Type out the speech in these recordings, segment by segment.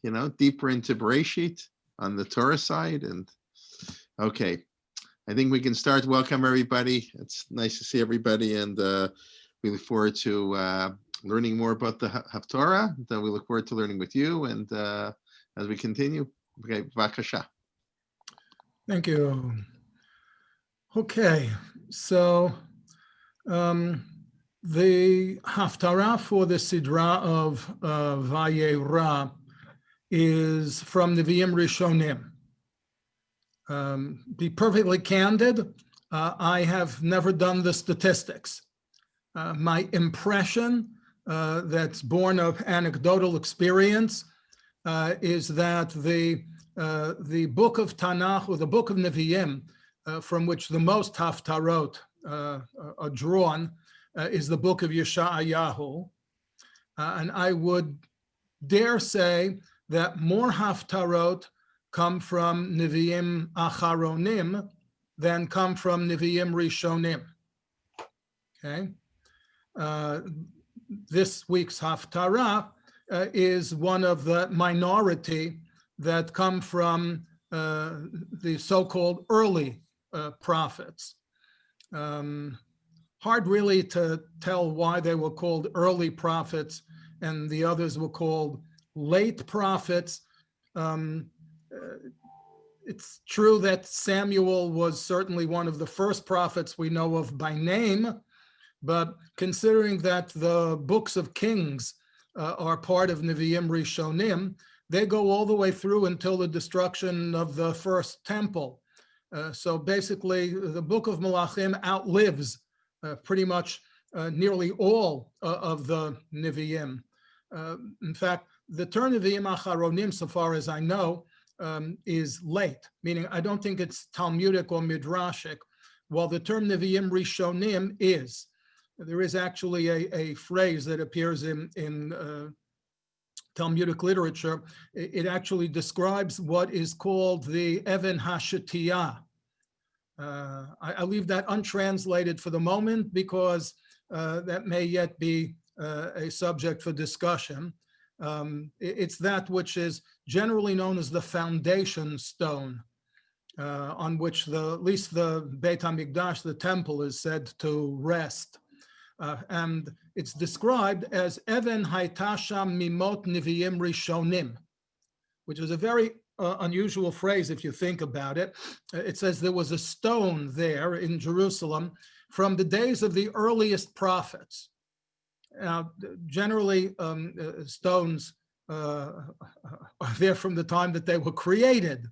deeper into Bereshit on the Torah side. And okay, I think we can start. Welcome, everybody. It's nice to see everybody, and we look forward to learning more about the Haftarah. We look forward to learning with you, and as we continue. Okay, Vakasha. Thank you. Okay, so the Haftarah for the Sidra of Vayera is from Nevi'im Rishonim. Be perfectly candid, I have never done the statistics. My impression that's born of anecdotal experience is that the book of Tanakh, or the book of Nevi'im, from which the most Haftarot are drawn, is the book of Yeshayahu. And I would dare say that more Haftarot come from Nevi'im Acharonim than come from Nevi'im Rishonim. Okay. This week's Haftarah is one of the minority that come from the so-called early prophets. Hard really to tell why they were called early prophets and the others were called late prophets. It's true that Samuel was certainly one of the first prophets we know of by name, but considering that the books of Kings are part of Nevi'im Rishonim, they go all the way through until the destruction of the first temple. So basically, the book of Malachim outlives pretty much nearly all of the Nevi'im. In fact, the term Nevi'im Acharonim, so far as I know, is late, meaning I don't think it's Talmudic or Midrashic, while the term Nevi'im Rishonim is. There is actually a phrase that appears in Talmudic literature. It actually describes what is called the Even HaShetiyah. I leave that untranslated for the moment because that may yet be a subject for discussion. It's that which is generally known as the foundation stone, on which at least the Beit HaMikdash, the temple, is said to rest. And it's described as Even Hayta Sham Mimot Nevi'im Rishonim, which is a very unusual phrase if you think about it. It says there was a stone there in Jerusalem from the days of the earliest prophets. Now, generally, stones are there from the time that they were created.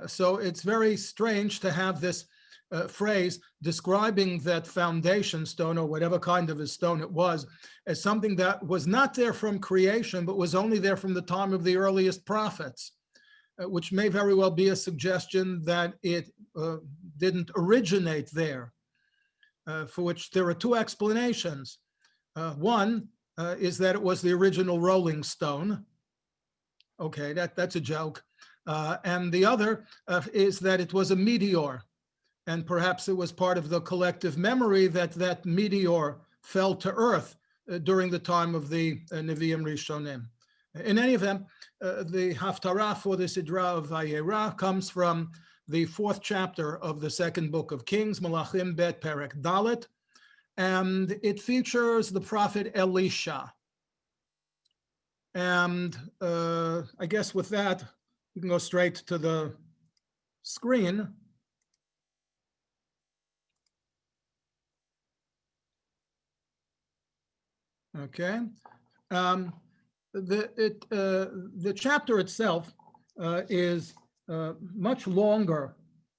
So it's very strange to have this phrase describing that foundation stone, or whatever kind of a stone it was, as something that was not there from creation, but was only there from the time of the earliest prophets, which may very well be a suggestion that it didn't originate there, for which there are two explanations. One is that it was the original rolling stone. Okay, that's a joke. And the other is that it was a meteor. And perhaps it was part of the collective memory that that meteor fell to earth during the time of the Nevi'im Rishonim. In any event, the Haftarah for the Sidra of Vayera comes from the 4th chapter of the 2nd book of Kings, Malachim Bet Perek Dalet, and it features the prophet Elisha. And I guess with that, we can go straight to the screen. Okay. The chapter itself is much longer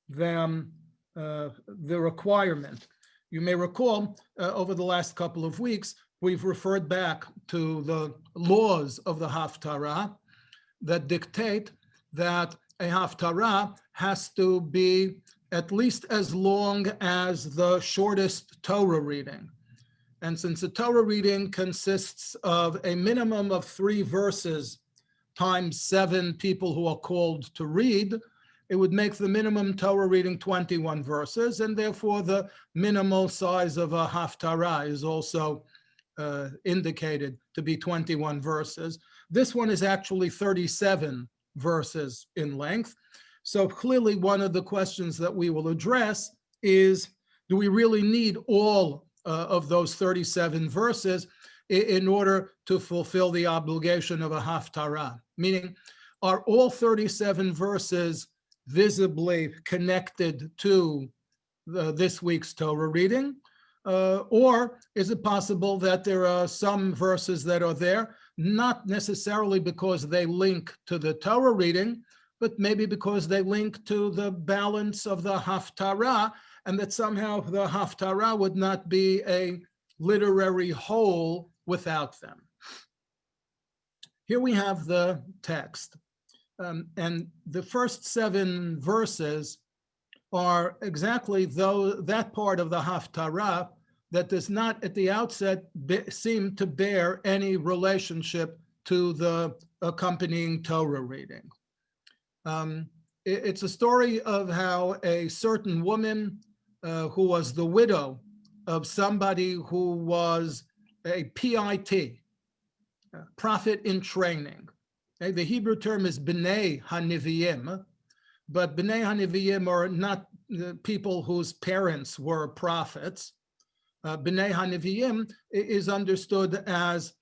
than the requirement. You may recall over the last couple of weeks, we've referred back to the laws of the Haftarah that dictate that a Haftarah has to be at least as long as the shortest Torah reading. And since the Torah reading consists of a minimum of 3 verses times 7 people who are called to read, it would make the minimum Torah reading 21 verses, and therefore the minimal size of a Haftarah is also indicated to be 21 verses. This one is actually 37 verses in length. So clearly one of the questions that we will address is, do we really need all of those 37 verses in order to fulfill the obligation of a haftarah? Meaning, are all 37 verses visibly connected to this week's Torah reading? Or is it possible that there are some verses that are there, not necessarily because they link to the Torah reading, but maybe because they link to the balance of the Haftarah, and that somehow the Haftarah would not be a literary whole without them. Here we have the text. And the first 7 verses are exactly that part of the Haftarah that does not at the outset seem to bear any relationship to the accompanying Torah reading. It's a story of how a certain woman who was the widow of somebody who was a PIT, prophet in training. Okay? The Hebrew term is B'nai HaNeviim, but B'nai HaNeviim are not people whose parents were prophets. B'nai HaNeviim is understood as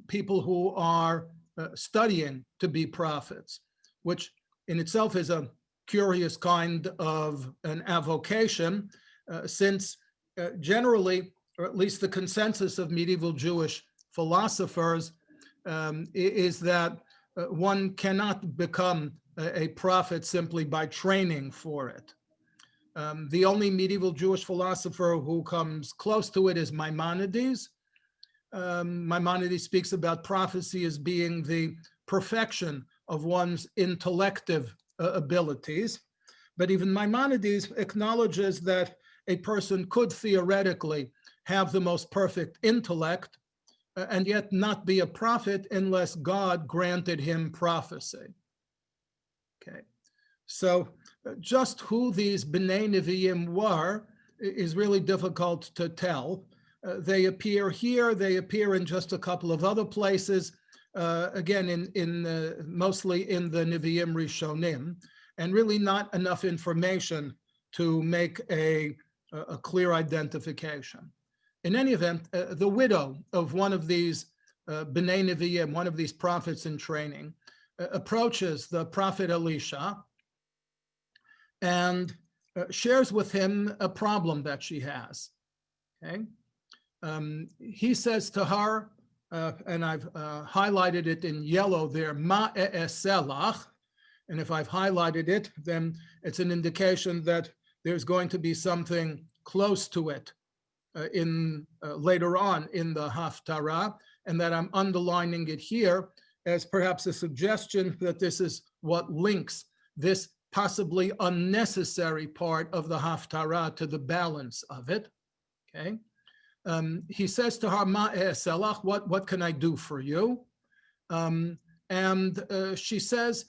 people who are studying to be prophets, which in itself is a curious kind of an avocation, since generally, or at least the consensus of medieval Jewish philosophers, is that one cannot become a prophet simply by training for it. The only medieval Jewish philosopher who comes close to it is Maimonides. Maimonides speaks about prophecy as being the perfection of one's intellective abilities. But even Maimonides acknowledges that a person could theoretically have the most perfect intellect and yet not be a prophet unless God granted him prophecy. Okay, so just who these B'nai Nevi'im were is really difficult to tell. They appear here, they appear in just a couple of other places, again, mostly in the Nevi'im Rishonim, and really not enough information to make a clear identification. In any event, the widow of one of these B'nai Nevi'im, one of these prophets in training, approaches the prophet Elisha and shares with him a problem that she has. Okay, he says to her, and I've highlighted it in yellow there, ma e'eselach, and if I've highlighted it, then it's an indication that there's going to be something close to it later on in the Haftarah, and that I'm underlining it here as perhaps a suggestion that this is what links this possibly unnecessary part of the Haftarah to the balance of it. Okay, he says to her, "Ma e'eselach, what can I do for you?" And she says,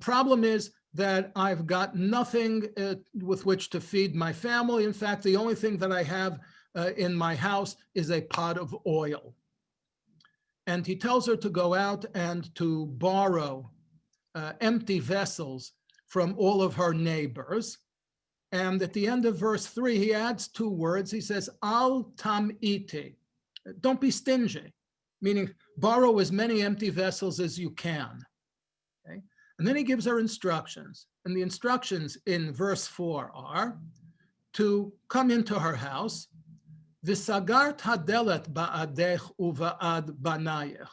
"Problem is that I've got nothing with which to feed my family. In fact, the only thing that I have in my house is a pot of oil." And he tells her to go out and to borrow empty vessels from all of her neighbors. And at the end of verse 3, he adds 2 words. He says, "Al tam'iti," don't be stingy, meaning borrow as many empty vessels as you can. Okay? And then he gives her instructions. And the instructions in verse 4 are to come into her house, V'sagart hadelet ba'adech uva'ad banayech,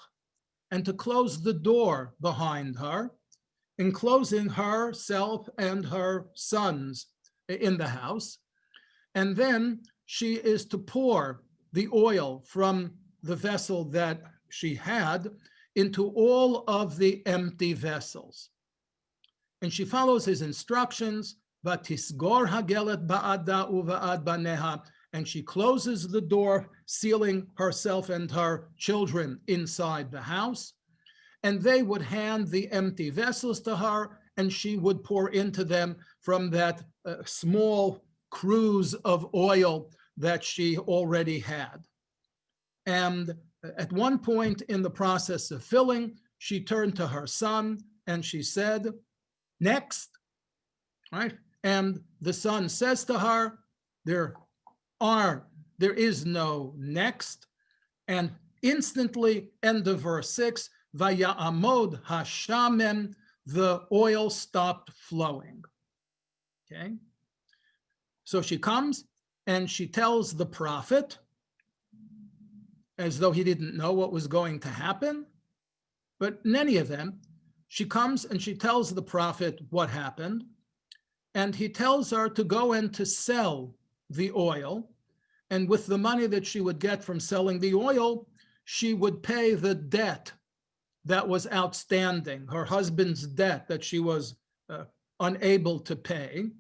and to close the door behind her, enclosing herself and her sons in the house. And then she is to pour the oil from the vessel that she had into all of the empty vessels. And she follows his instructions, Vatisgor hagelet ba'ada uva'ad baneha, and she closes the door, sealing herself and her children inside the house. And they would hand the empty vessels to her, and she would pour into them from that small cruse of oil that she already had. And At one point in the process of filling, she turned to her son and she said, next, right? And the son says to her, there is no next. And instantly, end of verse 6, Vaya'amod hashamem, the oil stopped flowing. Okay. So she comes and she tells the prophet, as though he didn't know what was going to happen. But in any event, she comes and she tells the prophet what happened. And he tells her to go and to sell the oil. And with the money that she would get from selling the oil, she would pay the debt that was outstanding, her husband's debt that she was unable to pay.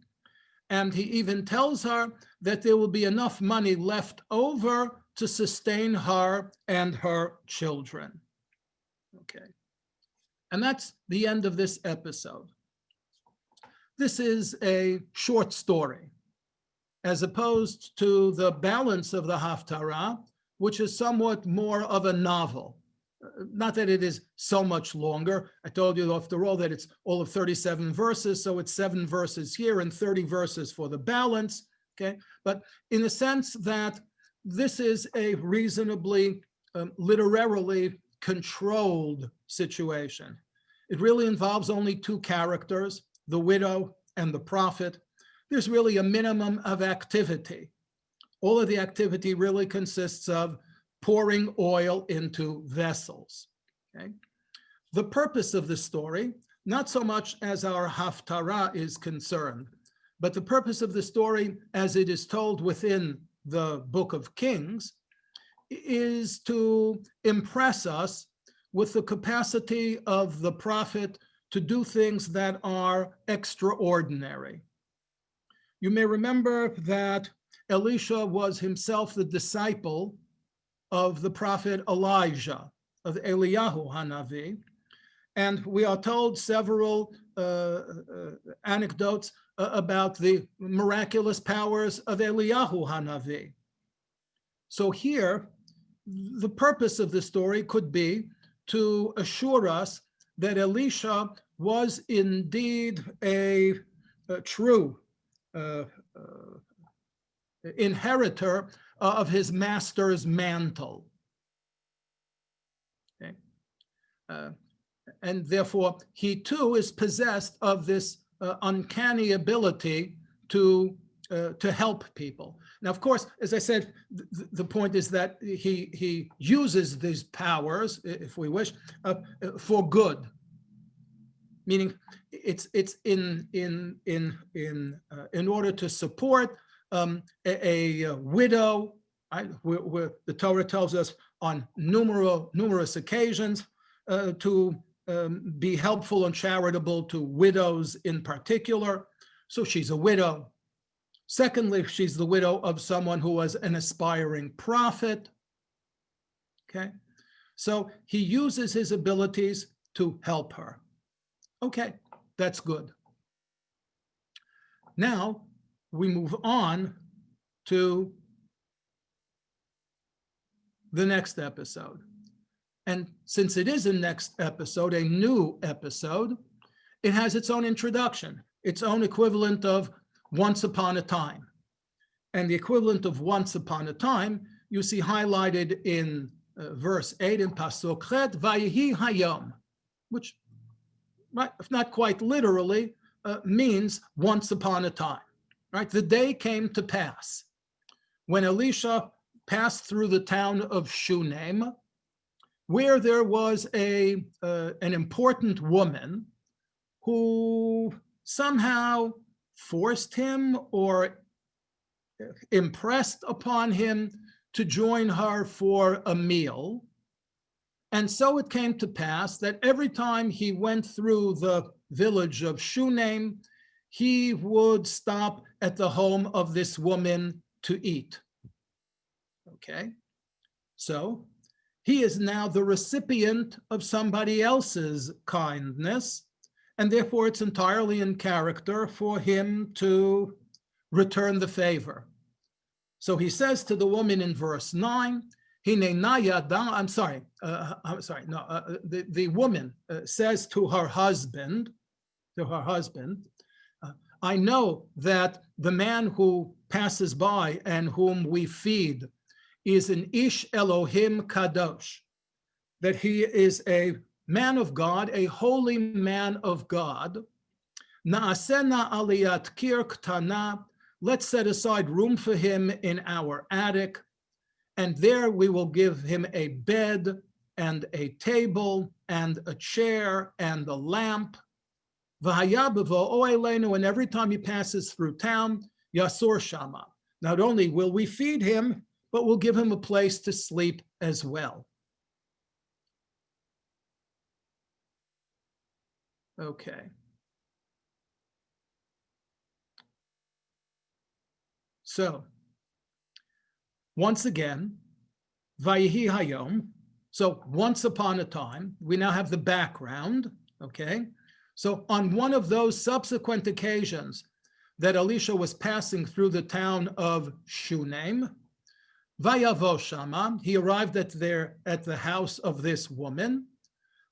And he even tells her that there will be enough money left over to sustain her and her children. Okay. And that's the end of this episode. This is a short story, as opposed to the balance of the Haftarah, which is somewhat more of a novel. Not that it is so much longer. I told you, after all, that it's all of 37 verses, so it's 7 verses here and 30 verses for the balance, okay? But in the sense that this is a reasonably literarily controlled situation. It really involves only 2 characters, the widow and the prophet. There's really a minimum of activity. All of the activity really consists of pouring oil into vessels. Okay? The purpose of the story, not so much as our Haftarah is concerned, but the purpose of the story as it is told within the Book of Kings, is to impress us with the capacity of the prophet to do things that are extraordinary. You may remember that Elisha was himself the disciple of the prophet Elijah, of Eliyahu Hanavi, and we are told several anecdotes about the miraculous powers of Eliyahu Hanavi. So here, the purpose of the story could be to assure us that Elisha was indeed a true inheritor of his master's mantle. Okay. And therefore, he too is possessed of this uncanny ability to help people. Now, of course, as I said, the point is that he uses these powers, if we wish, for good. Meaning, it's in order to support a widow. Where the Torah tells us on numerous occasions to be helpful and charitable to widows in particular. So she's a widow. Secondly, she's the widow of someone who was an aspiring prophet. Okay, so he uses his abilities to help her. Okay, that's good. Now we move on to the next episode. And since it is a next episode, a new episode, it has its own introduction, its own equivalent of Once Upon a Time. And the equivalent of Once Upon a Time, you see highlighted in verse 8 in Pasuk Chet, Vayehi Hayom, which, right, if not quite literally, means once upon a time, right? The day came to pass when Elisha passed through the town of Shunem, where there was an important woman who somehow forced him or impressed upon him to join her for a meal. And so it came to pass that every time he went through the village of Shunem, he would stop at the home of this woman to eat. Okay, so he is now the recipient of somebody else's kindness, and therefore it's entirely in character for him to return the favor. So he says to the woman in verse 9, I'm sorry. No, the woman says to her husband, I know that the man who passes by and whom we feed is an Ish Elohim Kadosh, that he is a man of God, a holy man of God. Na'asena aliyat kir ktana. Let's set aside room for him in our attic, and there we will give him a bed and a table and a chair and a lamp. And every time he passes through town, Yasur Shama. Not only will we feed him, but we'll give him a place to sleep as well. Okay. So, once again, Vayihi Hayom. So, once upon a time, we now have the background, okay? So, on one of those subsequent occasions that Elisha was passing through the town of Shunem, Vayavo Shama, he arrived at the house of this woman.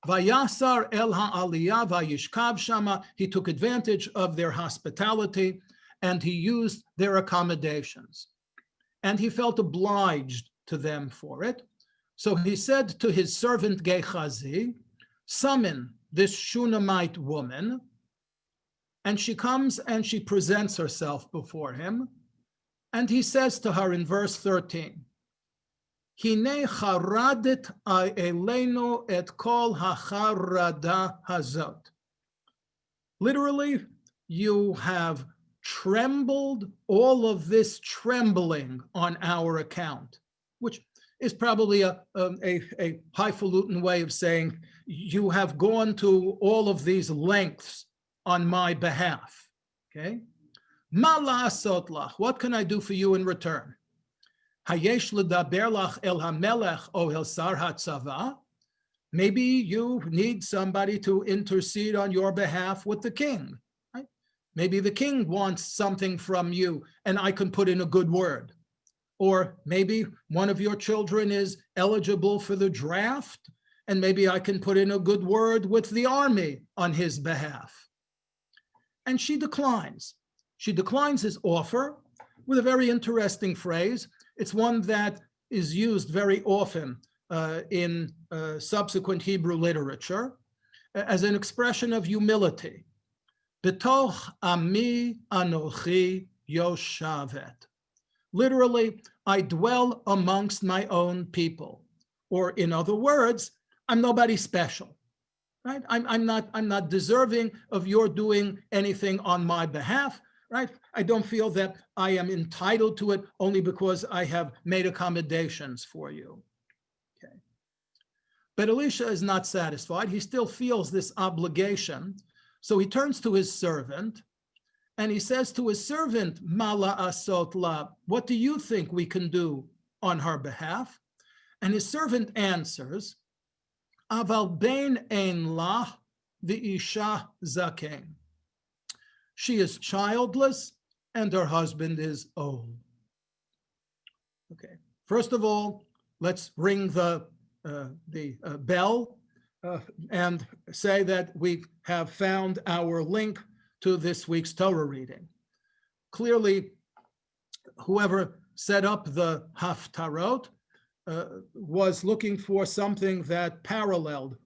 Vayasar el ha'aliyah vayishkav shama, he took advantage of their hospitality and he used their accommodations. And he felt obliged to them for it. So he said to his servant Gehazi, summon this Shunammite woman. And she comes and she presents herself before him. And he says to her in verse 13, Hine charadet elenu et kol hacharada hazot. Literally, you have trembled all of this trembling on our account, which is probably a highfalutin way of saying you have gone to all of these lengths on my behalf. Okay? Ma la'asot lach, what can I do for you in return? Hayesh ledaber lach el hamelech o el sar hatzava. Maybe you need somebody to intercede on your behalf with the king. Right? Maybe the king wants something from you and I can put in a good word. Or maybe one of your children is eligible for the draft and maybe I can put in a good word with the army on his behalf. And she declines. She declines his offer with a very interesting phrase. It's one that is used very often in subsequent Hebrew literature as an expression of humility. Betoch ami anochi yoshavet. Literally, I dwell amongst my own people. Or in other words, I'm nobody special. Right? I'm not deserving of your doing anything on my behalf. Right? I don't feel that I am entitled to it only because I have made accommodations for you. Okay. But Elisha is not satisfied. He still feels this obligation. So he turns to his servant and he says to his servant, Mala asot la, what do you think we can do on her behalf? And his servant answers, Aval bein ein la v'isha zaken. She is childless and her husband is old. Okay, first of all, let's ring the bell and say that we have found our link to this week's Torah reading. Clearly, whoever set up the Haftarot was looking for something that paralleled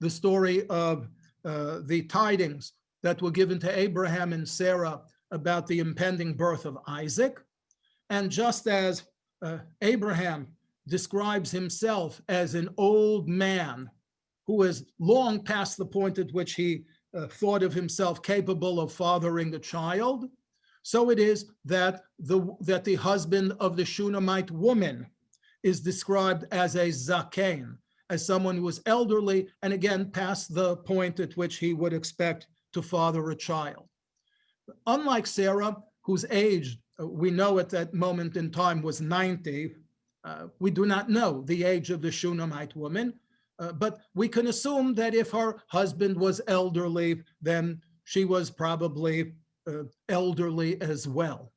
the story of the tidings that were given to Abraham and Sarah about the impending birth of Isaac. And just as Abraham describes himself as an old man who is long past the point at which he thought of himself capable of fathering a child, so it is that the husband of the Shunammite woman is described as a zaken, as someone who is elderly and again past the point at which he would expect to father a child. Unlike Sarah, whose age we know at that moment in time was 90, we do not know the age of the Shunammite woman, but we can assume that if her husband was elderly, then she was probably elderly as well.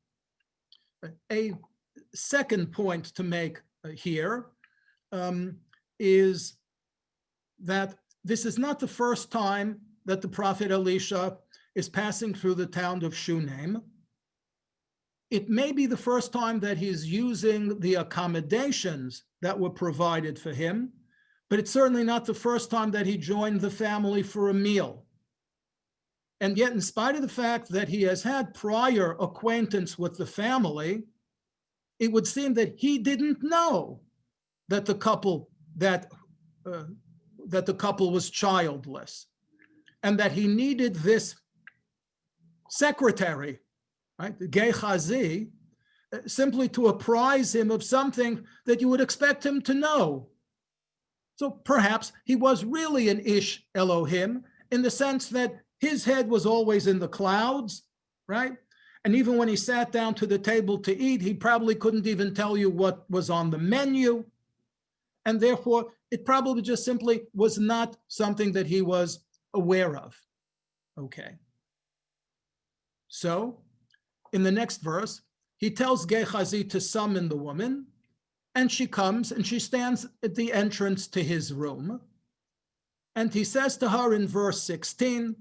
A second point to make here is that this is not the first time that the prophet Elisha is passing through the town of Shunem. It may be the first time that he's using the accommodations that were provided for him, but it's certainly not the first time that he joined the family for a meal. And yet, in spite of the fact that he has had prior acquaintance with the family, it would seem that he didn't know that the couple was childless, and that he needed this secretary, right, the Gehazi, simply to apprise him of something that you would expect him to know. So perhaps he was really an Ish Elohim in the sense that his head was always in the clouds, right? And even when he sat down to the table to eat, he probably couldn't even tell you what was on the menu. And therefore, it probably just simply was not something that he was aware of. Okay. So, in the next verse, he tells Gehazi to summon the woman, and she comes and she stands at the entrance to his room. And he says to her in verse 16,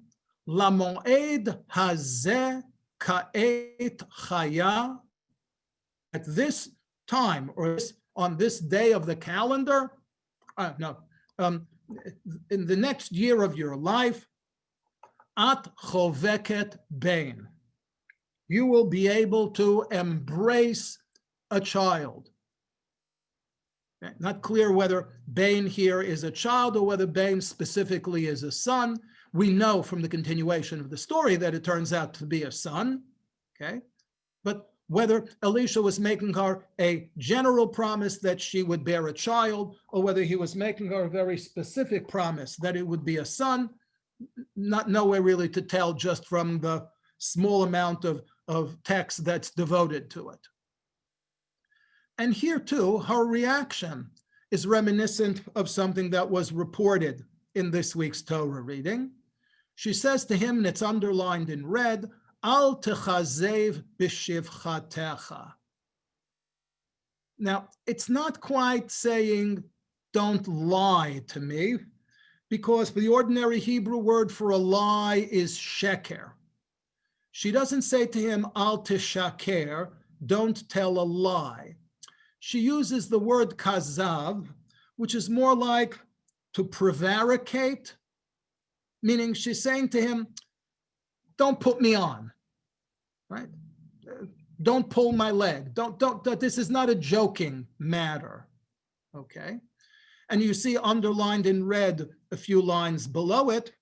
Lamoed hazeh ka'et chaya. At this time, or on this day of the calendar, in the next year of your life, at choveket bein, you will be able to embrace a child. Okay. Not clear whether Bain here is a child or whether Bain specifically is a son. We know from the continuation of the story that it turns out to be a son, okay? But whether Elisha was making her a general promise that she would bear a child, or whether he was making her a very specific promise that it would be a son, nowhere really to tell just from the small amount of text that's devoted to it. And here too, her reaction is reminiscent of something that was reported in this week's Torah reading. She says to him, and it's underlined in red, Al techazev b'shivchatecha. Now, it's not quite saying, don't lie to me, because the ordinary Hebrew word for a lie is sheker. She doesn't say to him, Al teshaker, don't tell a lie. She uses the word kazav, which is more like to prevaricate, meaning she's saying to him, don't put me on, right? Don't pull my leg. Don't, this is not a joking matter, okay? And you see underlined in red a few lines below it,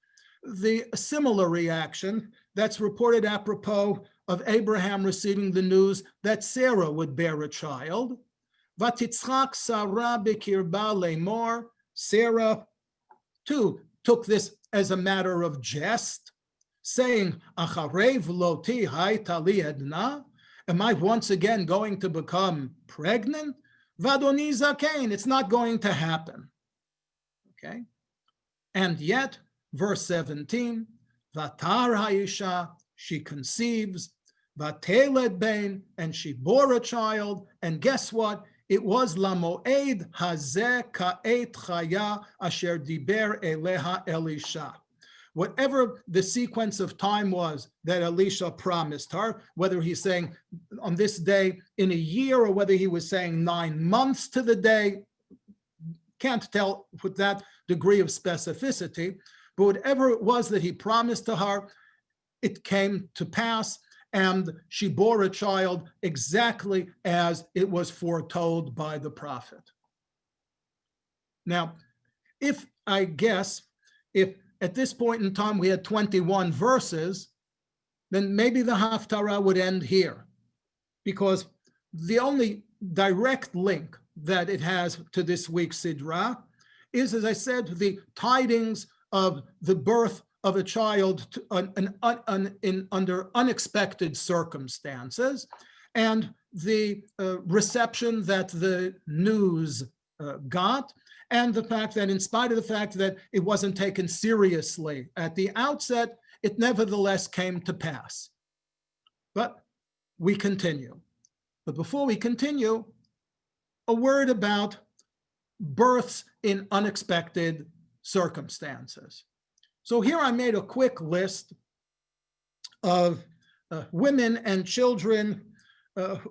the similar reaction that's reported apropos of Abraham receiving the news that Sarah would bear a child. Vatitzchak Sarah b'kirba lemor. Sarah too took this as a matter of jest, saying, Acharev loti hayta li edna. Am I once again going to become pregnant? Vadoni zakein. It's not going to happen. Okay. And yet, verse 17, Vatar haisha, she conceives, Vateled bein, and she bore a child, and guess what? It was Lamoed hazeh ka'et chaya asher diber eleha Elisha. Whatever the sequence of time was that Elisha promised her, whether he's saying on this day in a year or whether he was saying 9 months to the day, can't tell with that degree of specificity, but whatever it was that he promised to her, it came to pass, and she bore a child exactly as it was foretold by the prophet. Now, if at this point in time we had 21 verses, then maybe the Haftarah would end here, because the only direct link that it has to this week's Sidra is, as I said, the tidings of the birth of a child under unexpected circumstances, and the reception that the news got, and the fact that in spite of the fact that it wasn't taken seriously at the outset, it nevertheless came to pass. But we continue. But before we continue, a word about births in unexpected circumstances. So here I made a quick list of women and children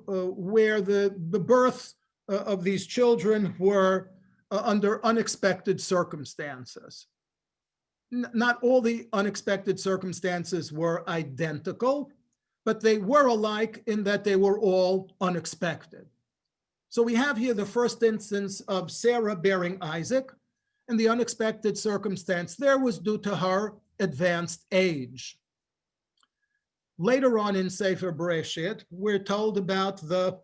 where the birth of these children were under unexpected circumstances. Not all the unexpected circumstances were identical, but they were alike in that they were all unexpected. So we have here the first instance of Sarah bearing Isaac, and the unexpected circumstance there was due to her advanced age. Later on in Sefer Bereshit, we're told about the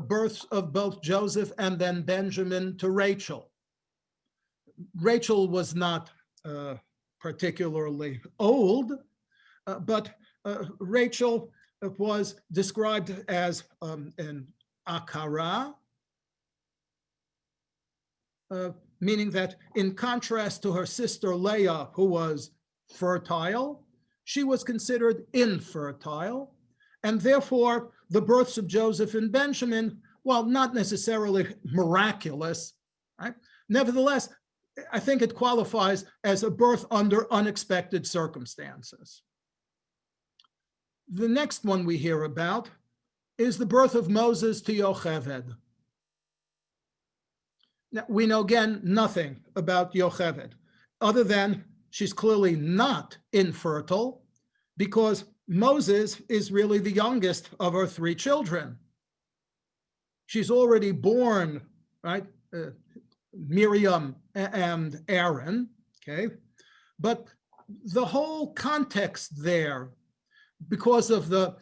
births of both Joseph and then Benjamin to Rachel. Rachel was not particularly old, but Rachel was described as an akara, meaning that in contrast to her sister Leah, who was fertile, she was considered infertile, and therefore the births of Joseph and Benjamin, while not necessarily miraculous, right? Nevertheless, I think it qualifies as a birth under unexpected circumstances. The next one we hear about is the birth of Moses to Yocheved. Now, we know again nothing about Yocheved, other than she's clearly not infertile, because Moses is really the youngest of her three children. She's already born, right? Miriam and Aaron, okay? But the whole context there, because of the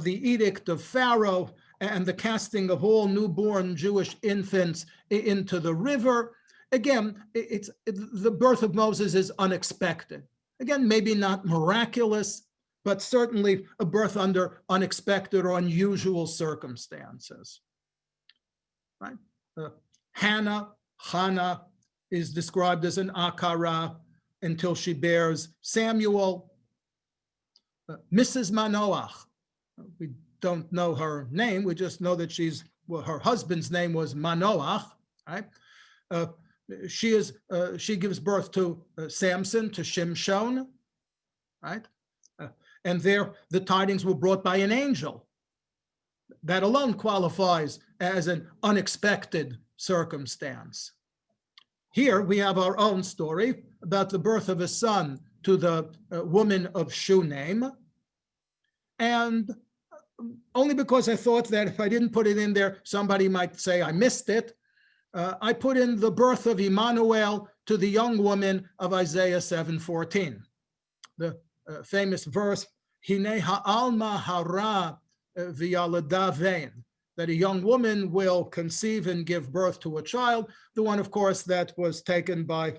edict of Pharaoh and the casting of all newborn Jewish infants into the river, again, the birth of Moses is unexpected. Again, maybe not miraculous, but certainly a birth under unexpected or unusual circumstances, right? Hannah is described as an akara until she bears Samuel. Mrs. Manoach, we don't know her name, we just know that her husband's name was Manoach, right? She gives birth to Samson, to Shimshon, right? And there the tidings were brought by an angel. That alone qualifies as an unexpected circumstance. Here we have our own story about the birth of a son to the woman of Shunem. And only because I thought that if I didn't put it in there, somebody might say I missed it, I put in the birth of Emmanuel to the young woman of Isaiah 7:14. The famous verse, Hine ha'alma hara v'yalada vein, that a young woman will conceive and give birth to a child, the one, of course, that was taken by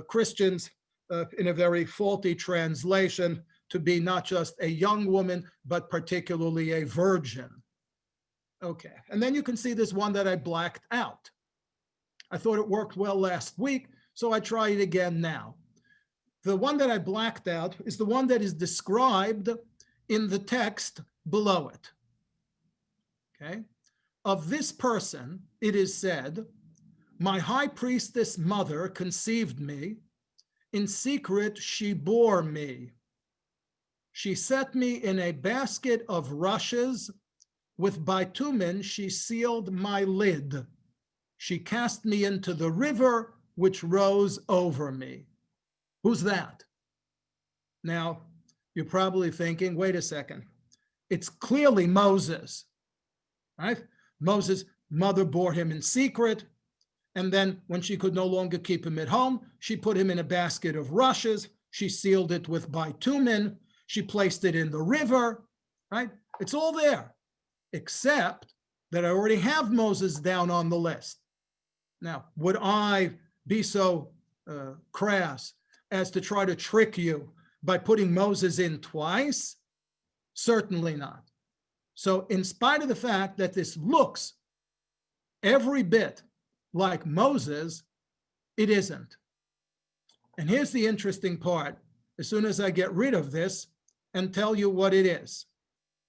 Christians in a very faulty translation to be not just a young woman, but particularly a virgin. Okay, and then you can see this one that I blacked out. I thought it worked well last week, so I try it again now. The one that I blacked out is the one that is described in the text below it. Okay, of this person, it is said, my high priestess mother conceived me, in secret she bore me. She set me in a basket of rushes, with bitumen she sealed my lid. She cast me into the river which rose over me. Who's that? Now, you're probably thinking, wait a second, it's clearly Moses, right? Moses' mother bore him in secret, and then when she could no longer keep him at home, she put him in a basket of rushes, she sealed it with bitumen, she placed it in the river, right? It's all there, except that I already have Moses down on the list. Now, would I be so crass as to try to trick you by putting Moses in twice? Certainly not. So in spite of the fact that this looks every bit like Moses, it isn't. And here's the interesting part, as soon as I get rid of this and tell you what it is.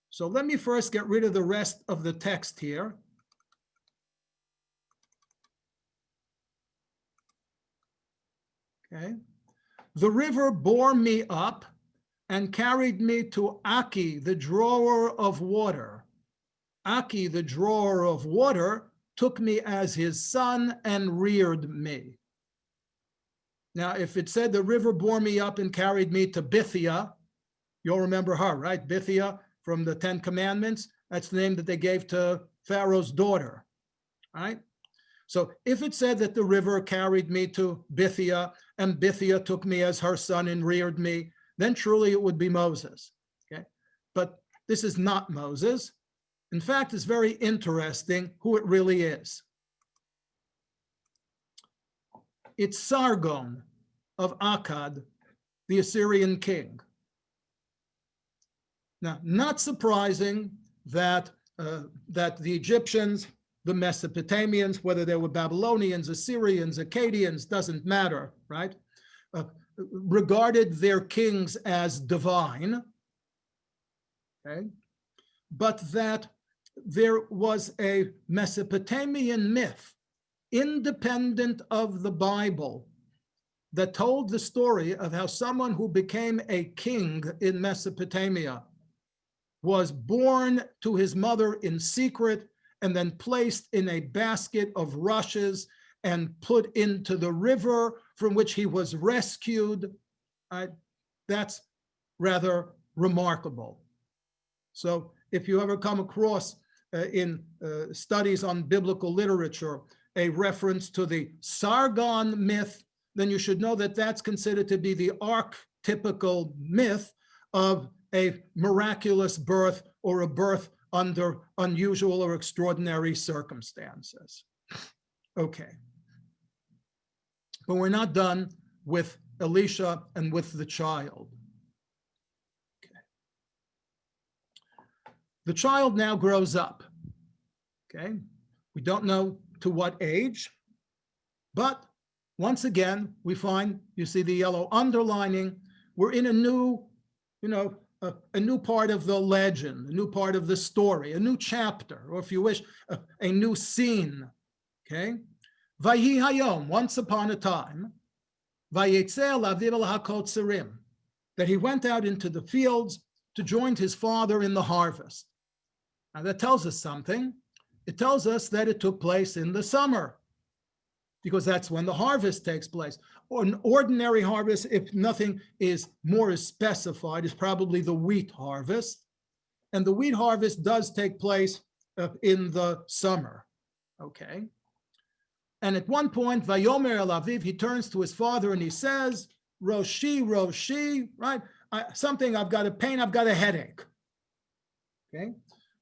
So let me first get rid of the rest of the text here. Okay. The river bore me up and carried me to Aki, the drawer of water. Aki, the drawer of water, took me as his son and reared me. Now, if it said the river bore me up and carried me to Bithia, you'll remember her, right? Bithia from the Ten Commandments. That's the name that they gave to Pharaoh's daughter, right? So if it said that the river carried me to Bithia and Bithia took me as her son and reared me, then truly it would be Moses, okay? But this is not Moses. In fact, it's very interesting who it really is. It's Sargon of Akkad, the Assyrian king. Now, not surprising that the Egyptians, the Mesopotamians, whether they were Babylonians, Assyrians, Akkadians, doesn't matter, right? Regarded their kings as divine, okay? But that there was a Mesopotamian myth independent of the Bible that told the story of how someone who became a king in Mesopotamia was born to his mother in secret and then placed in a basket of rushes and put into the river from which he was rescued. That's rather remarkable. So if you ever come across in studies on biblical literature a reference to the Sargon myth, then you should know that that's considered to be the archetypical myth of a miraculous birth or a birth under unusual or extraordinary circumstances. Okay. But we're not done with Elisha and with the child. Okay. The child now grows up. Okay. We don't know to what age, but once again, we find, you see the yellow underlining, we're in a new, a new part of the legend, a new part of the story, a new chapter, or if you wish, a new scene, okay? Vayhi hayom, once upon a time, vayetze laviv el hakotzerim, that he went out into the fields to join his father in the harvest. Now that tells us something. It tells us that it took place in the summer, because that's when the harvest takes place. Or an ordinary harvest, if nothing is more specified, is probably the wheat harvest. And the wheat harvest does take place in the summer, okay? And at one point, Vayomer el Aviv, he turns to his father and he says, Roshi, Roshi, right? I've got a pain, I've got a headache, okay?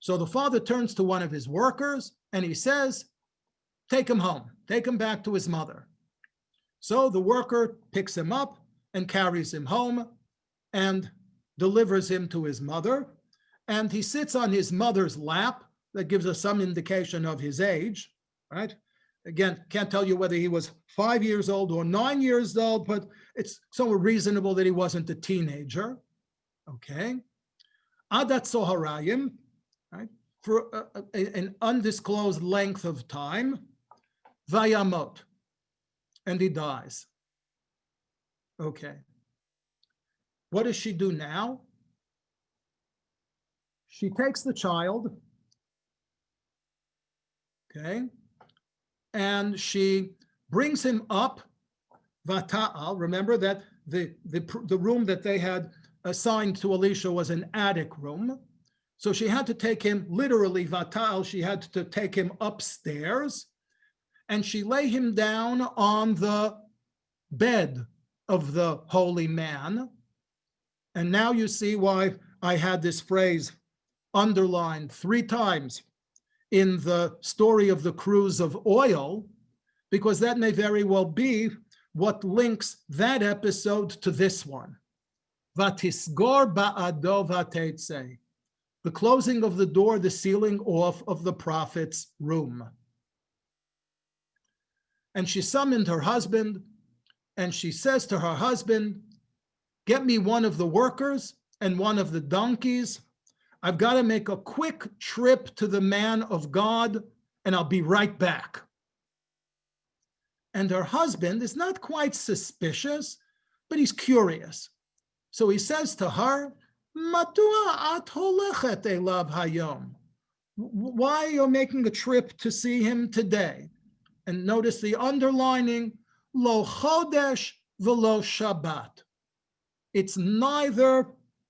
So the father turns to one of his workers and he says, take him home, take him back to his mother. So the worker picks him up and carries him home and delivers him to his mother. And he sits on his mother's lap. That gives us some indication of his age, right? Again, can't tell you whether he was 5 years old or 9 years old, but it's somewhat reasonable that he wasn't a teenager, okay? Adat Soharayim, right? For an undisclosed length of time, Vayamot, and he dies. Okay. What does she do now? She takes the child, okay, and she brings him up, Vata'al. Remember that the room that they had assigned to Elisha was an attic room. So she had to take him, literally, Vata'al, she had to take him upstairs, and she lay him down on the bed of the holy man. And now you see why I had this phrase underlined 3 times in the story of the cruise of oil, because that may very well be what links that episode to this one. Vatisgor ba'ado vateitze, the closing of the door, the sealing off of the prophet's room. And she summoned her husband, and she says to her husband, get me one of the workers and one of the donkeys. I've got to make a quick trip to the man of God, and I'll be right back. And her husband is not quite suspicious, but he's curious. So he says to her, Madua at holechet elav hayom? Why you're making a trip to see him today? And notice the underlining, lo chodesh velo Shabbat. It's neither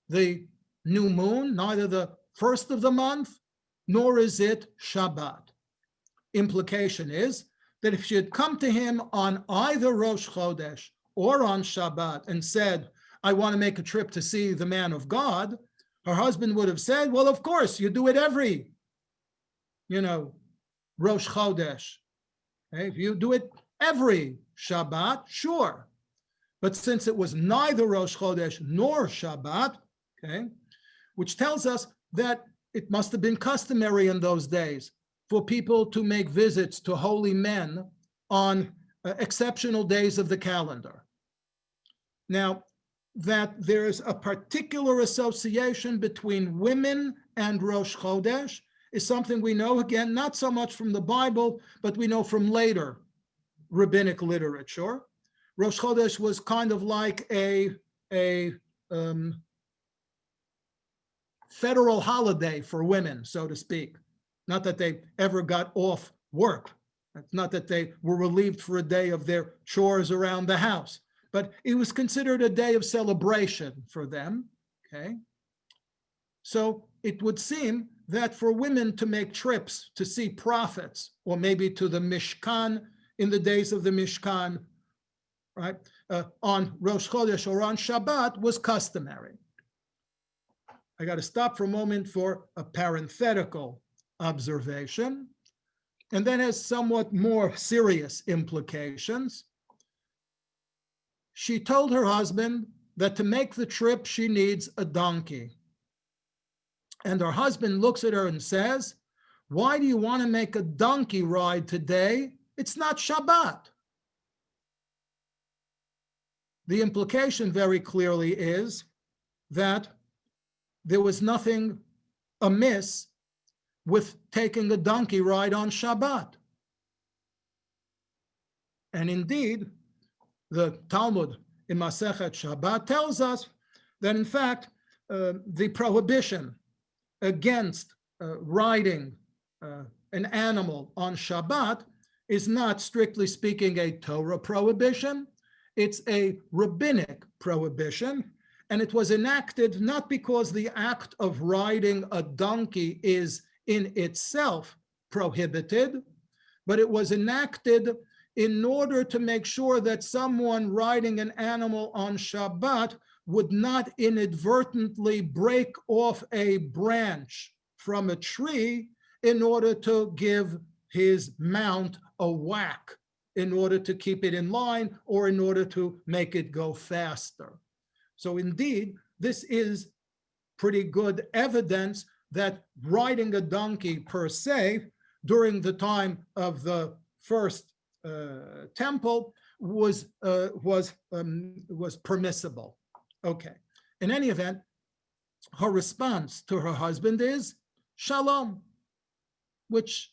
the new moon, neither the first of the month, nor is it Shabbat. Implication is that if she had come to him on either Rosh Chodesh or on Shabbat and said, I want to make a trip to see the man of God, her husband would have said, well, of course, you do it every, Rosh Chodesh. Okay? If you do it every Shabbat, sure. But since it was neither Rosh Chodesh nor Shabbat, okay, which tells us that it must have been customary in those days for people to make visits to holy men on exceptional days of the calendar. Now, that there's a particular association between women and Rosh Chodesh is something we know, again, not so much from the Bible, but we know from later rabbinic literature. Rosh Chodesh was kind of like a federal holiday for women, so to speak. Not that they ever got off work. It's not that they were relieved for a day of their chores around the house, but it was considered a day of celebration for them, okay? So it would seem that for women to make trips to see prophets, or maybe to the Mishkan in the days of the Mishkan, right, on Rosh Chodesh or on Shabbat was customary. I got to stop for a moment for a parenthetical observation, and then has somewhat more serious implications. She told her husband that to make the trip, she needs a donkey. And her husband looks at her and says, why do you want to make a donkey ride today? It's not Shabbat. The implication very clearly is that there was nothing amiss with taking a donkey ride on Shabbat. And indeed, the Talmud in Masechet Shabbat tells us that, in fact, the prohibition against riding an animal on Shabbat is not, strictly speaking, a Torah prohibition. It's a rabbinic prohibition, and it was enacted not because the act of riding a donkey is in itself prohibited, but it was enacted in order to make sure that someone riding an animal on Shabbat would not inadvertently break off a branch from a tree in order to give his mount a whack, in order to keep it in line or in order to make it go faster. So indeed, this is pretty good evidence that riding a donkey per se during the time of the first temple was permissible. Okay. In any event, her response to her husband is shalom, which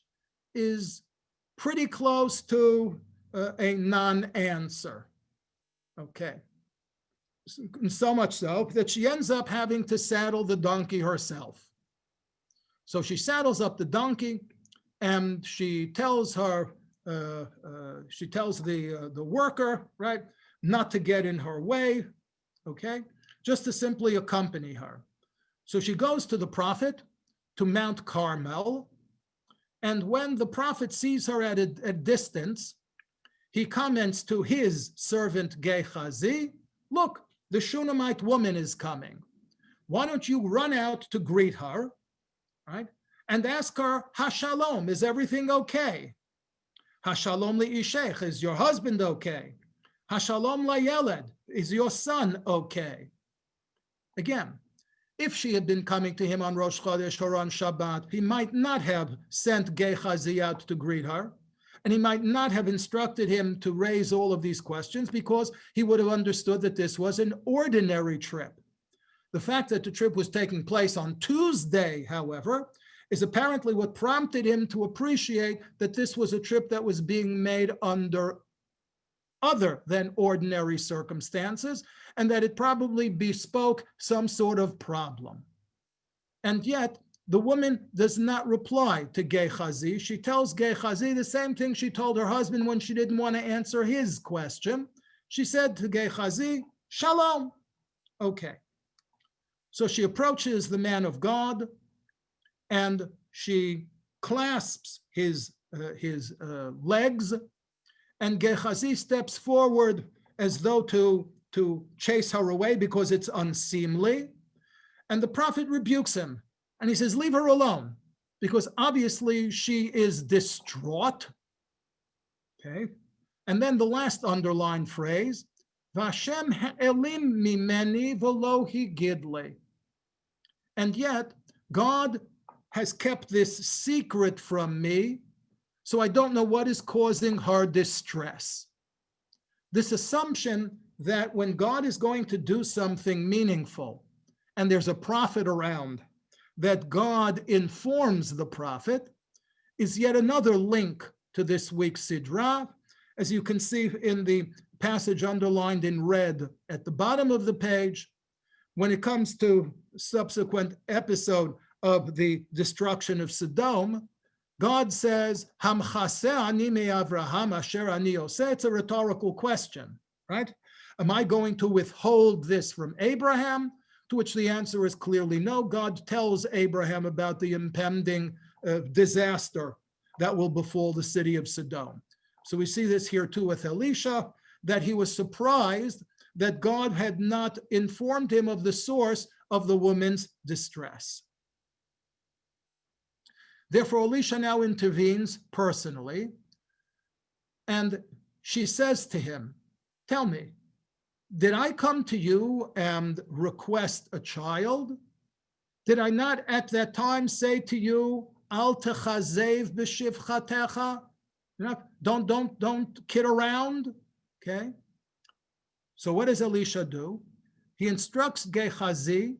is pretty close to a non-answer. Okay. So much so that she ends up having to saddle the donkey herself. So she saddles up the donkey, and she tells the worker, right, not to get in her way, okay, just to simply accompany her. So she goes to the prophet, to Mount Carmel, and when the prophet sees her at a distance, he comments to his servant Gehazi, look, the Shunammite woman is coming. Why don't you run out to greet her, right? And ask her, Hashalom, is everything okay? Hashalom li'ishech, is your husband okay? Hashalom la'yeled, is your son okay? Again, if she had been coming to him on Rosh Chodesh or on Shabbat, he might not have sent Gehazi out to greet her, and he might not have instructed him to raise all of these questions because he would have understood that this was an ordinary trip. The fact that the trip was taking place on Tuesday, however, is apparently what prompted him to appreciate that this was a trip that was being made under other than ordinary circumstances, and that it probably bespoke some sort of problem. And yet, the woman does not reply to Gehazi. She tells Gehazi the same thing she told her husband when she didn't want to answer his question. She said to Gehazi, Shalom. Okay. So she approaches the man of God and she clasps his legs, and Gehazi steps forward as though to chase her away because it's unseemly. And the prophet rebukes him and he says, leave her alone, because obviously she is distraught. Okay. And then the last underlined phrase, Vashem ha'elim mimeni v'lo higidli. And yet God has kept this secret from me, so I don't know what is causing her distress. This assumption that when God is going to do something meaningful, and there's a prophet around, that God informs the prophet, is yet another link to this week's Sidra. As you can see in the passage underlined in red at the bottom of the page, when it comes to subsequent episode of the destruction of Sodom, God says, Hamchaseh ani me'Avraham asher ani oseh. It's a rhetorical question, right? Am I going to withhold this from Abraham? To which the answer is clearly no. God tells Abraham about the impending disaster that will befall the city of Sodom. So we see this here too with Elisha, that he was surprised that God had not informed him of the source of the woman's distress. Therefore, Elisha now intervenes personally, and she says to him, tell me, did I come to you and request a child? Did I not at that time say to you, Al techazev b'shivchatecha? Don't kid around, okay? So what does Elisha do? He instructs Gehazi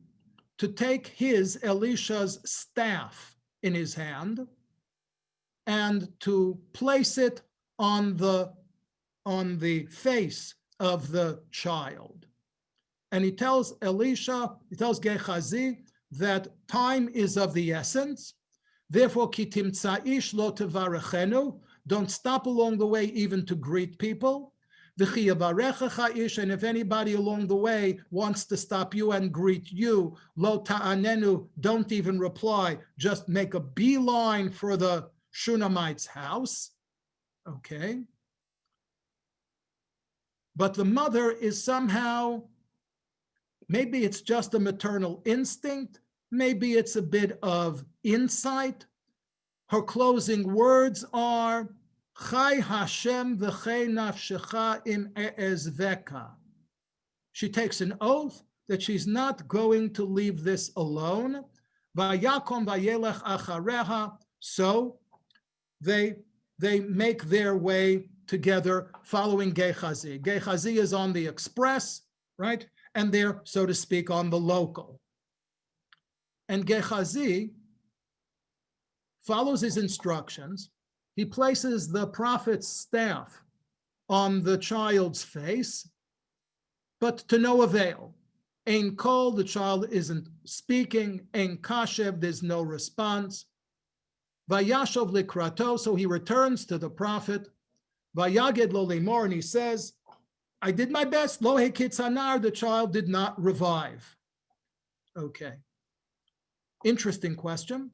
to take Elisha's staff in his hand and to place it on the face of the child. And he tells Gehazi that time is of the essence. Therefore, ki timtzaish lo tevarechenu, don't stop along the way even to greet people. And if anybody along the way wants to stop you and greet you, lo ta'anenu, don't even reply, just make a beeline for the Shunammite's house. Okay. But the mother is somehow, maybe it's just a maternal instinct, maybe it's a bit of insight. Her closing words are, Chai Hashem v'chei nafshecha im e'ezveka. She takes an oath that she's not going to leave this alone. Vayakom vayelech achareha. So they make their way together following Gehazi. Gehazi is on the express, right? And they're, so to speak, on the local. And Gehazi follows his instructions. He places the prophet's staff on the child's face, but to no avail. Ein kol, the child isn't speaking. Ein kashev, there's no response. Vayashov likrato, so he returns to the prophet. Vayaged lo lemor, and he says, I did my best. Lo hekitzanar, the child did not revive. Okay. Interesting question.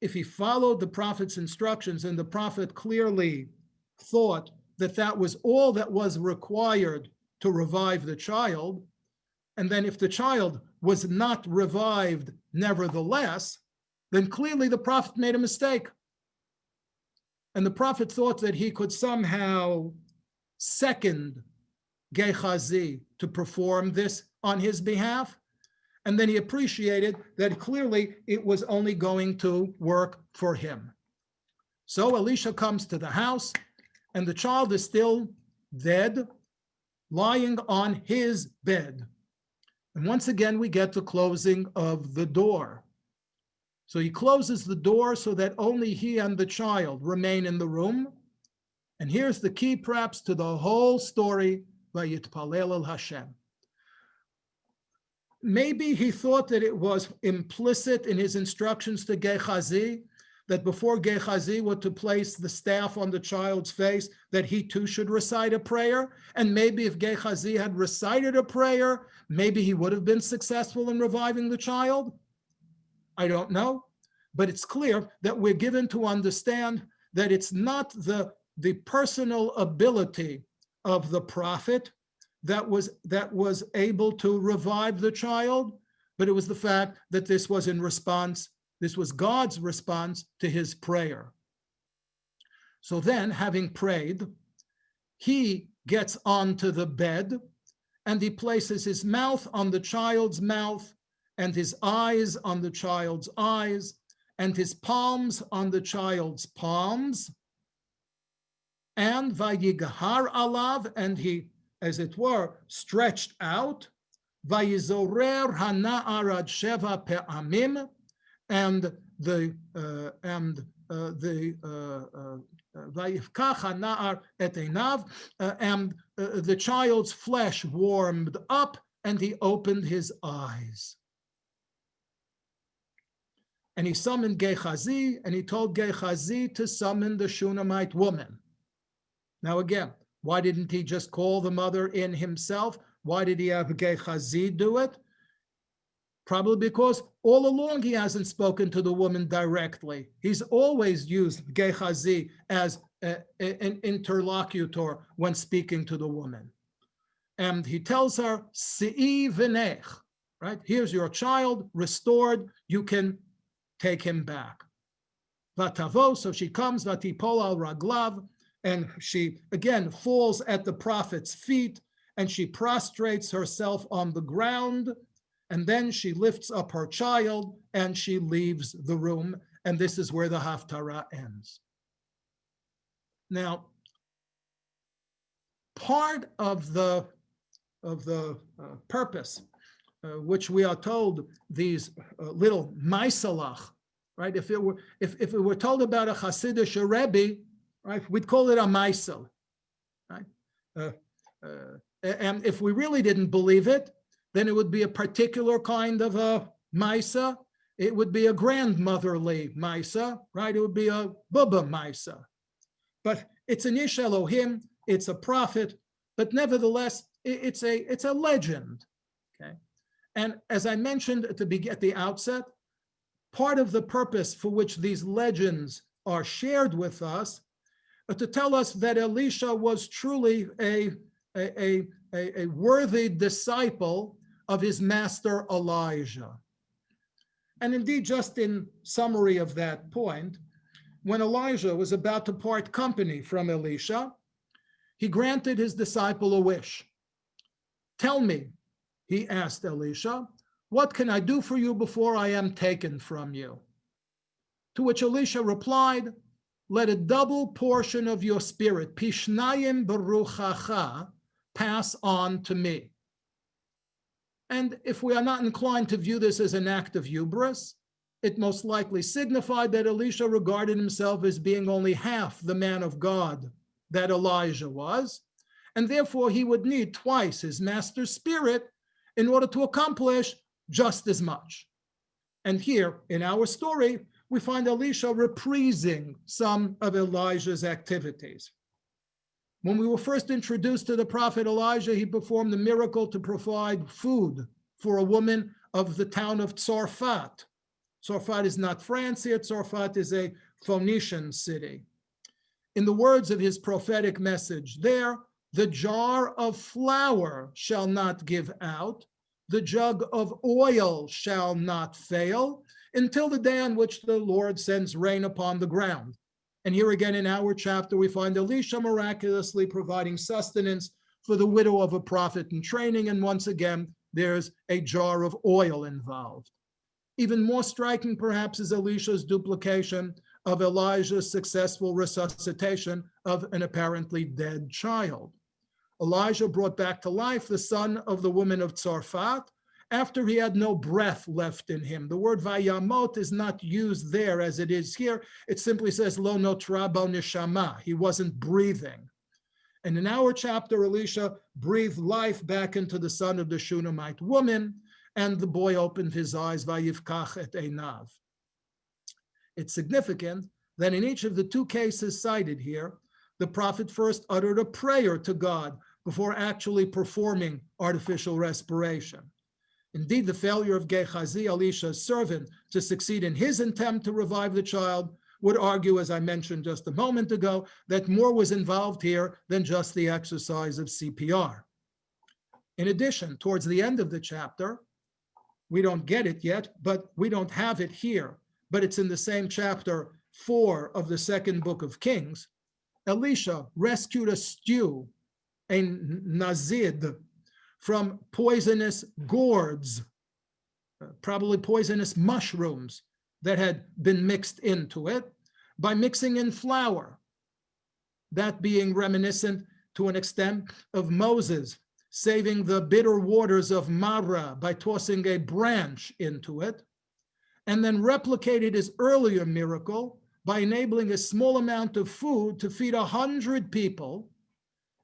If he followed the prophet's instructions and the prophet clearly thought that that was all that was required to revive the child, and then if the child was not revived nevertheless, then clearly the prophet made a mistake. And the prophet thought that he could somehow second Gehazi to perform this on his behalf. And then he appreciated that clearly it was only going to work for him. So Elisha comes to the house, and the child is still dead, lying on his bed. And once again, we get the closing of the door. So he closes the door so that only he and the child remain in the room. And here's the key, perhaps, to the whole story, Vayitpalel el Hashem. Maybe he thought that it was implicit in his instructions to Gehazi that before Gehazi were to place the staff on the child's face, that he too should recite a prayer. And maybe if Gehazi had recited a prayer, maybe he would have been successful in reviving the child. I don't know. But it's clear that we're given to understand that it's not the personal ability of the prophet that was able to revive the child, but it was the fact that this was God's response to his prayer. So then, having prayed, he gets onto the bed and he places his mouth on the child's mouth and his eyes on the child's eyes and his palms on the child's palms. And vayigahar alav, and he, as it were, stretched out. Vayizorer hana'ar ad sheva pe'amim, and the vayifkach hana'ar et einav, and the child's flesh warmed up, and he opened his eyes. And he summoned Gehazi, and he told Gehazi to summon the Shunammite woman. Now again, why didn't he just call the mother in himself? Why did he have Gehazi do it? Probably because all along he hasn't spoken to the woman directly. He's always used Gehazi as an interlocutor when speaking to the woman. And he tells her, Si'i v'nech, right? Here's your child, restored, you can take him back. Vatavo, so she comes, vatipol al raglav, and she again falls at the prophet's feet, and she prostrates herself on the ground, and then she lifts up her child, and she leaves the room, and this is where the Haftarah ends. Now, part of the purpose, which we are told these little maisalach, right? If it were told about a Hasidic Rebbe, right, we'd call it a maisel, right? And if we really didn't believe it, then it would be a particular kind of a maisa. It would be a grandmotherly maisa, right? It would be a bubba maisa. But it's an Ish Elohim, it's a prophet, but nevertheless, it's a legend, okay? And as I mentioned at the outset, part of the purpose for which these legends are shared with us are to tell us that Elisha was truly a worthy disciple of his master Elijah. And indeed, just in summary of that point, when Elijah was about to part company from Elisha, he granted his disciple a wish. Tell me, he asked Elisha, what can I do for you before I am taken from you? To which Elisha replied, let a double portion of your spirit, pishnayim beruchacha, pass on to me. And if we are not inclined to view this as an act of hubris, it most likely signified that Elisha regarded himself as being only half the man of God that Elijah was, and therefore he would need twice his master's spirit in order to accomplish just as much. And here in our story, we find Elisha reprising some of Elijah's activities. When we were first introduced to the prophet Elijah, he performed the miracle to provide food for a woman of the town of Tzarfat. Tzarfat is not France here, Tzarfat is a Phoenician city. In the words of his prophetic message there, the jar of flour shall not give out, the jug of oil shall not fail, until the day on which the Lord sends rain upon the ground. And here again in our chapter, we find Elisha miraculously providing sustenance for the widow of a prophet in training. And once again, there's a jar of oil involved. Even more striking, perhaps, is Elisha's duplication of Elijah's successful resuscitation of an apparently dead child. Elijah brought back to life the son of the woman of Tzarfat, after he had no breath left in him. The word vayamot is not used there as it is here. It simply says lo notra bo neshama. He wasn't breathing. And in our chapter, Elisha breathed life back into the son of the Shunammite woman, and the boy opened his eyes, vayivkach et einav. It's significant that in each of the two cases cited here, the prophet first uttered a prayer to God before actually performing artificial respiration. Indeed, the failure of Gehazi, Elisha's servant, to succeed in his attempt to revive the child would argue, as I mentioned just a moment ago, that more was involved here than just the exercise of CPR. In addition, towards the end of the chapter, we don't get it yet, but we don't have it here, but it's in the same chapter 4 of the second book of Kings. Elisha rescued a stew, a nazid, from poisonous gourds, probably poisonous mushrooms that had been mixed into it, by mixing in flour, that being reminiscent to an extent of Moses saving the bitter waters of Marah by tossing a branch into it, and then replicated his earlier miracle by enabling a small amount of food to feed 100 people.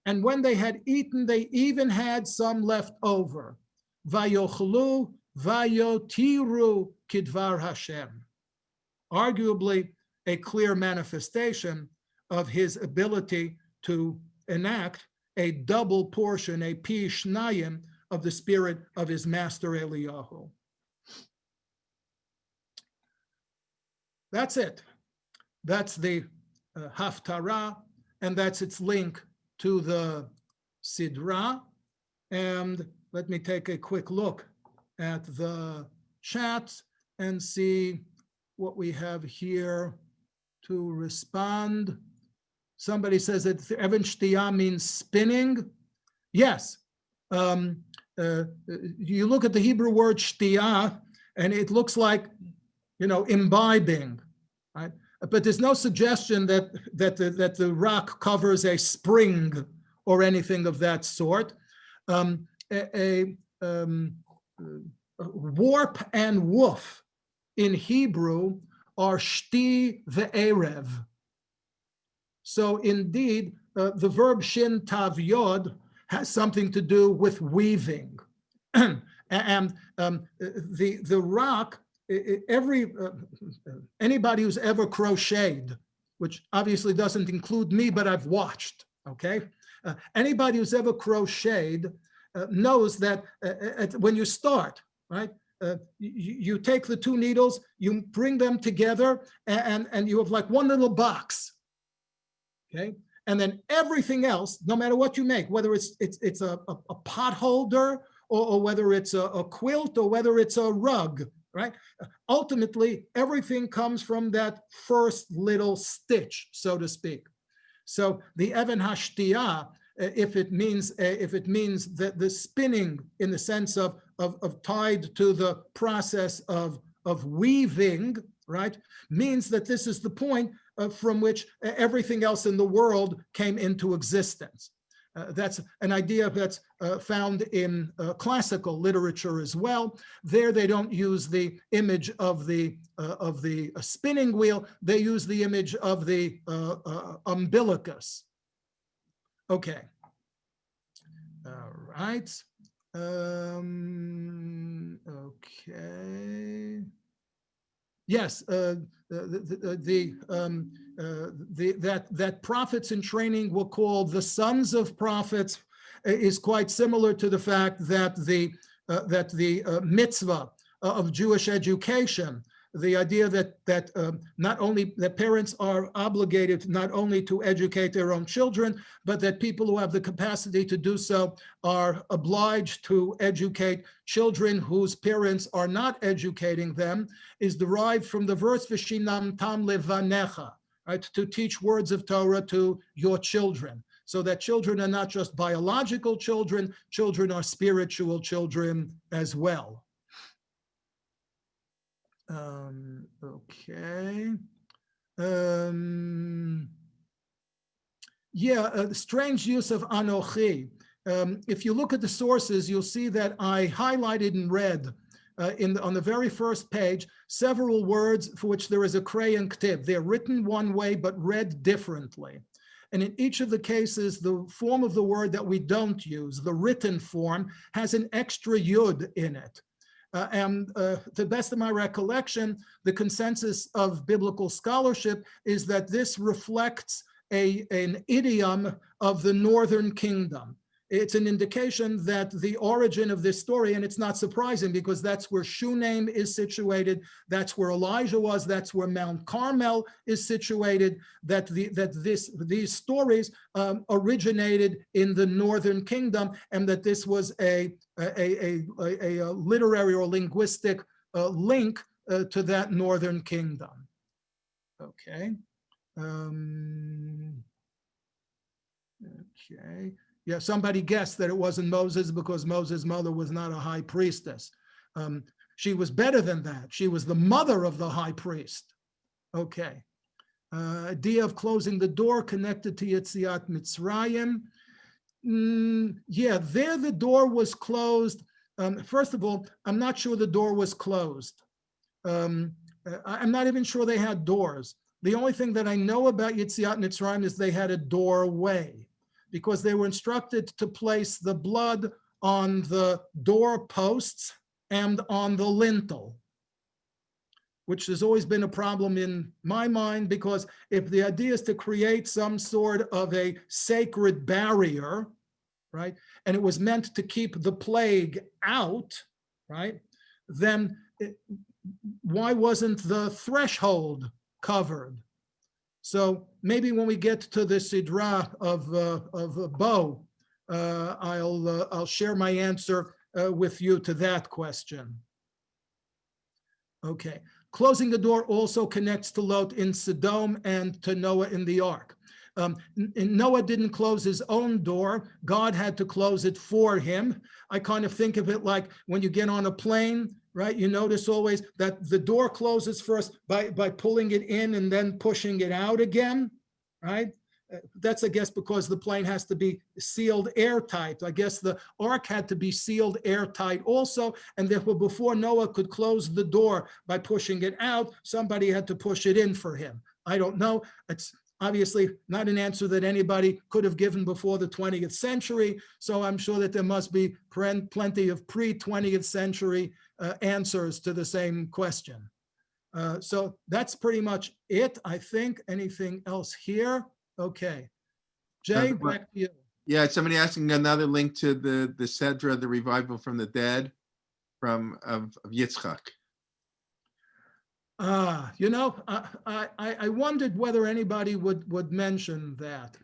And when they had eaten, they even had some left over. Vayochlu, vayotiru kidvar Hashem. Arguably a clear manifestation of his ability to enact a double portion, a pi shnayim, of the spirit of his master Eliyahu. That's it. That's the Haftarah, and that's its link to the Sidra. And let me take a quick look at the chat and see what we have here to respond. Somebody says that Even Shtiya means spinning. Yes. You look at the Hebrew word Shtiya, and it looks like, imbibing, right? But there's no suggestion that the rock covers a spring or anything of that sort. Warp and woof in Hebrew are shti ve'erev. So indeed, the verb shin tav yod has something to do with weaving. And the rock, anybody who's ever crocheted, which obviously doesn't include me, but I've watched, okay? Anybody who's ever crocheted knows that when you start, right, you take the two needles, you bring them together, and you have like one little box, okay? And then everything else, no matter what you make, whether it's a pot holder, or whether it's a quilt, or whether it's a rug, right? Ultimately, everything comes from that first little stitch, so to speak. So the Even Hashtiyah, if it means that the spinning in the sense of tied to the process of weaving, right, means that this is the point from which everything else in the world came into existence. That's an idea that's found in classical literature as well. There, they don't use the image of the spinning wheel. They use the image of the umbilicus. Okay. All right. Okay. Yes, that prophets in training were called the sons of prophets is quite similar to the fact that the mitzvah of Jewish education, the idea that not only that parents are obligated not only to educate their own children, but that people who have the capacity to do so are obliged to educate children whose parents are not educating them, is derived from the verse V'shinam tam levanecha, right? To teach words of Torah to your children, so that children are not just biological children, children are spiritual children as well. Okay. The strange use of Anochi. If you look at the sources, you'll see that I highlighted in red on the very first page several words for which there is a crayon ktib. They're written one way but read differently. And in each of the cases, the form of the word that we don't use, the written form, has an extra yud in it. To the best of my recollection, the consensus of biblical scholarship is that this reflects an idiom of the northern kingdom. It's an indication that the origin of this story, and it's not surprising because that's where Shunem is situated, that's where Elijah was, that's where Mount Carmel is situated, that these stories originated in the northern kingdom, and that this was a literary or linguistic link to that northern kingdom. Okay. Okay. Yeah, somebody guessed that it wasn't Moses because Moses' mother was not a high priestess. She was better than that. She was the mother of the high priest. Okay. Idea of closing the door connected to Yetziat Mitzrayim. Yeah, there the door was closed. First of all, I'm not sure the door was closed. I'm not even sure they had doors. The only thing that I know about Yetziat Mitzrayim is they had a doorway, because they were instructed to place the blood on the doorposts and on the lintel, which has always been a problem in my mind, because if the idea is to create some sort of a sacred barrier, right, and it was meant to keep the plague out, right, then why wasn't the threshold covered? So maybe when we get to the Sidra of Bo, I'll share my answer with you to that question. Okay. Closing the door also connects to Lot in Sodom and to Noah in the ark. Noah didn't close his own door. God had to close it for him. I kind of think of it like when you get on a plane, right? You notice always that the door closes first by pulling it in and then pushing it out again, right? That's, I guess, because the plane has to be sealed airtight. I guess the ark had to be sealed airtight also, and therefore before Noah could close the door by pushing it out, somebody had to push it in for him. I don't know. It's obviously not an answer that anybody could have given before the 20th century, so I'm sure that there must be plenty of pre-20th century answers to the same question. So that's pretty much it, I think. Anything else here? Okay. Jay, back to you. Yeah, somebody asking another link to the Sedra, the revival from the dead of Yitzchak. You know, I wondered whether anybody would mention that.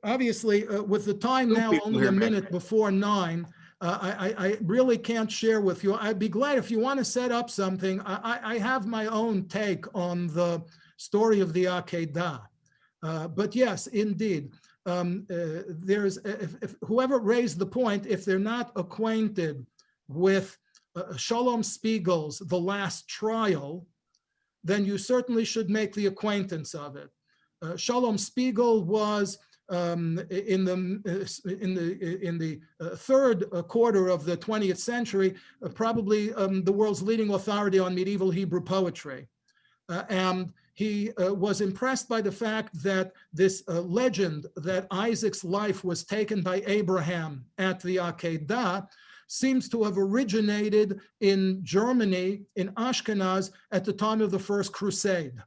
Obviously, with the time now only a minute before 9, I really can't share with you. I'd be glad if you want to set up something. I have my own take on the story of the Akedah. But yes, indeed, there's if whoever raised the point, if they're not acquainted with Shalom Spiegel's The Last Trial, then you certainly should make the acquaintance of it. Shalom Spiegel was in the third quarter of the 20th century, probably the world's leading authority on medieval Hebrew poetry. And he was impressed by the fact that this legend that Isaac's life was taken by Abraham at the Akedah seems to have originated in Germany, in Ashkenaz, at the time of the First Crusade.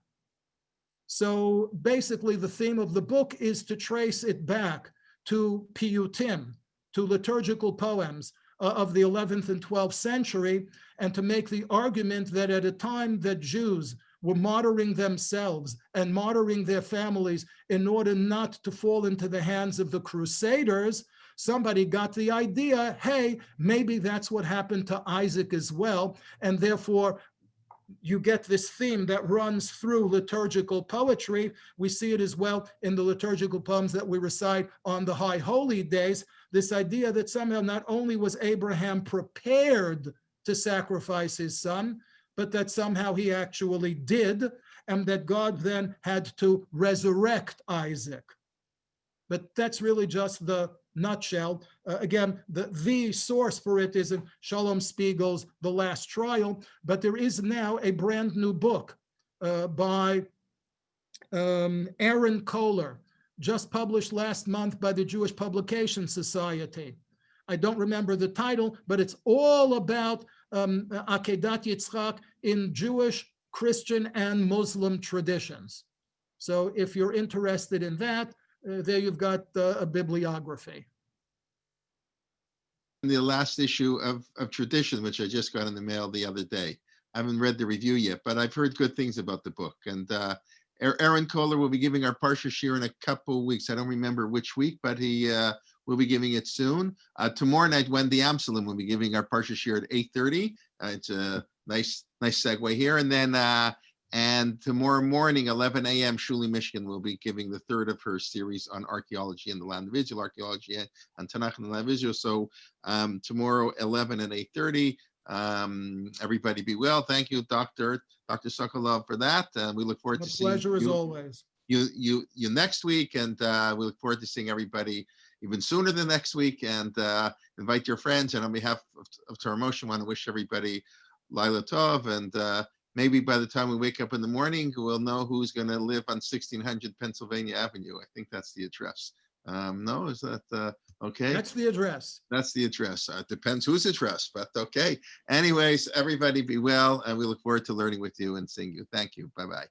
So basically the theme of the book is to trace it back to piyutim, to liturgical poems of the 11th and 12th century, and to make the argument that at a time that Jews were martyring themselves and martyring their families in order not to fall into the hands of the Crusaders, somebody got the idea, hey, maybe that's what happened to Isaac as well, and therefore you get this theme that runs through liturgical poetry. We see it as well in the liturgical poems that we recite on the High Holy Days, this idea that somehow not only was Abraham prepared to sacrifice his son, but that somehow he actually did, and that God then had to resurrect Isaac. But that's really just the nutshell. Again, the source for it is in Shalom Spiegel's The Last Trial, but there is now a brand new book by Aaron Kohler, just published last month by the Jewish Publication Society. I don't remember the title, but it's all about Akedat Yitzchak in Jewish, Christian, and Muslim traditions. So if you're interested in that, there you've got a bibliography. The last issue of Tradition, which I just got in the mail the other day. I haven't read the review yet, but I've heard good things about the book. And Aaron Kohler will be giving our Parsha Shir in a couple of weeks. I don't remember which week, but he will be giving it soon. Tomorrow night, Wendy Amsalem will be giving our Parsha Shir at 8:30. It's a nice segue here. And then and tomorrow morning, 11 a.m., Shuli Michigan will be giving the third of her series on archaeology in the land of Israel, archaeology and Tanakh in the land of Israel. So tomorrow, 11 and 8:30. Everybody be well. Thank you, Dr. Sokolow, for that. We look forward to seeing pleasure as always. You next week, and we look forward to seeing everybody even sooner than next week. And invite your friends. And on behalf of Torah Moshe, I want to wish everybody Laila Tov, and maybe by the time we wake up in the morning, we'll know who's going to live on 1600 Pennsylvania Avenue. I think that's the address. No, is that okay? That's the address. That's the address. It depends whose address, but okay. Anyways, everybody be well, and we look forward to learning with you and seeing you. Thank you. Bye-bye.